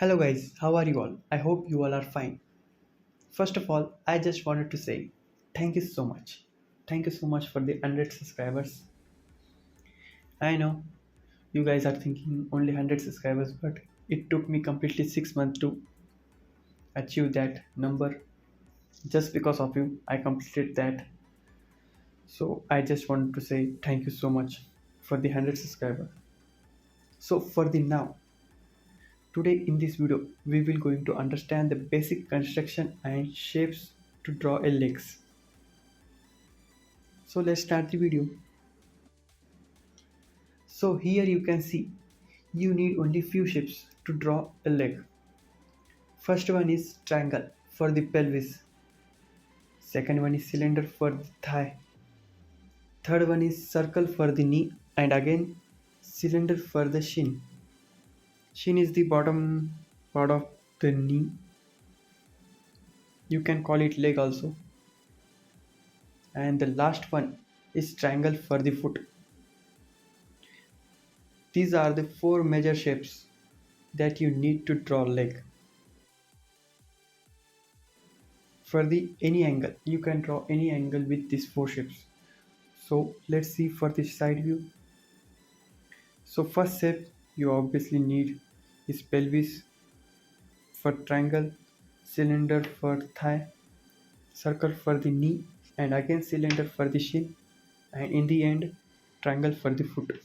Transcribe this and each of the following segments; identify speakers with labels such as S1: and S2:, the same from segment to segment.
S1: Hello guys, how are you all? I hope you all are fine. First of all, I just wanted to say thank you so much. Thank you so much for the 100 subscribers. I know you guys are thinking only 100 subscribers, but it took me completely 6 months to achieve that number. Just because of you, I completed that. So I just wanted to say thank you so much for the 100 subscriber. So for the now, today in this video, we will going to understand the basic construction and shapes to draw a legs. So let's start the video. So here you can see you need only few shapes to draw a leg. First one is triangle for the pelvis. Second one is cylinder for the thigh. Third one is circle for the knee and again cylinder for the shin. Shin is the bottom part of the knee. You can call it leg also. And the last one is triangle for the foot. These are the four major shapes that you need to draw leg. For the any angle, you can draw any angle with these four shapes. So let's see for the side view. So first shape you obviously need is pelvis for triangle, cylinder for thigh, circle for the knee, and again cylinder for the shin, and in the end triangle for the foot.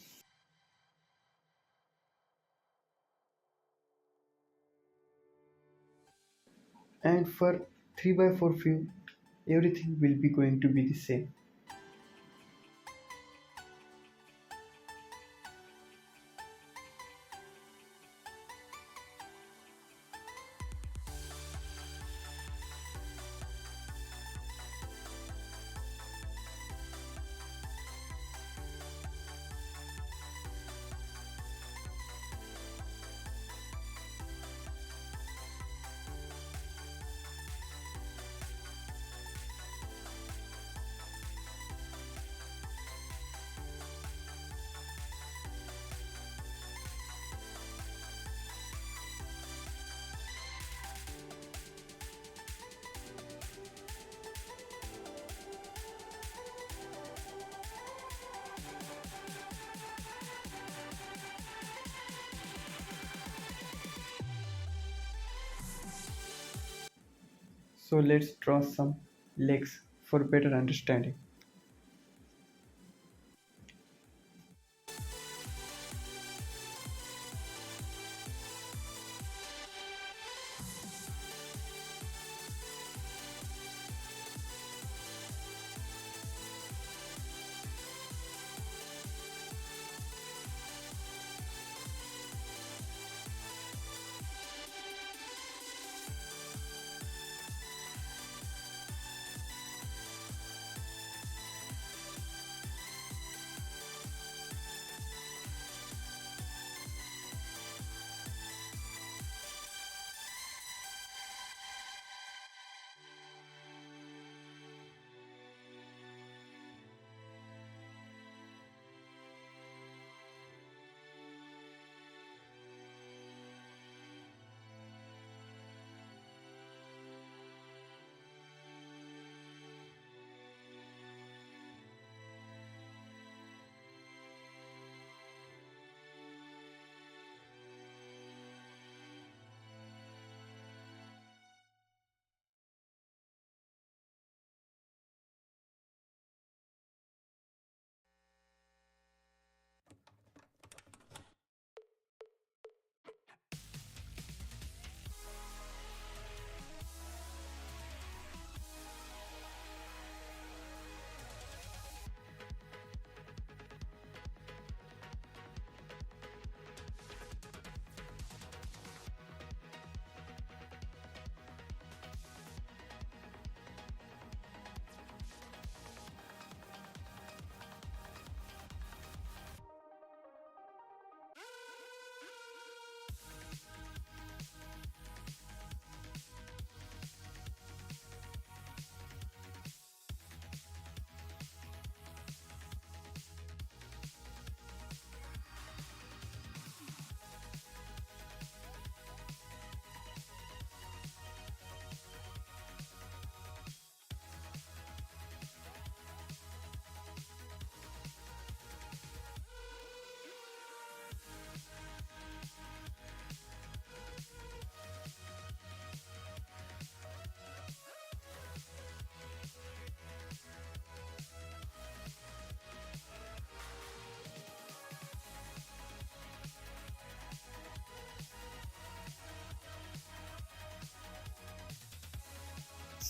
S1: And for 3 by 4 view, everything will be going to be the same. So let's draw some legs for better understanding.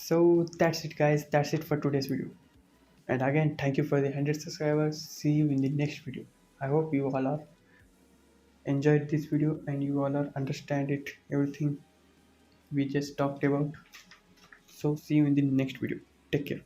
S1: So that's it, guys. That's it for today's video. And again, thank you for the 100 subscribers. See you in the next video. I hope you all are enjoyed this video and you all are understand it everything we just talked about. So see you in the next video. Take care.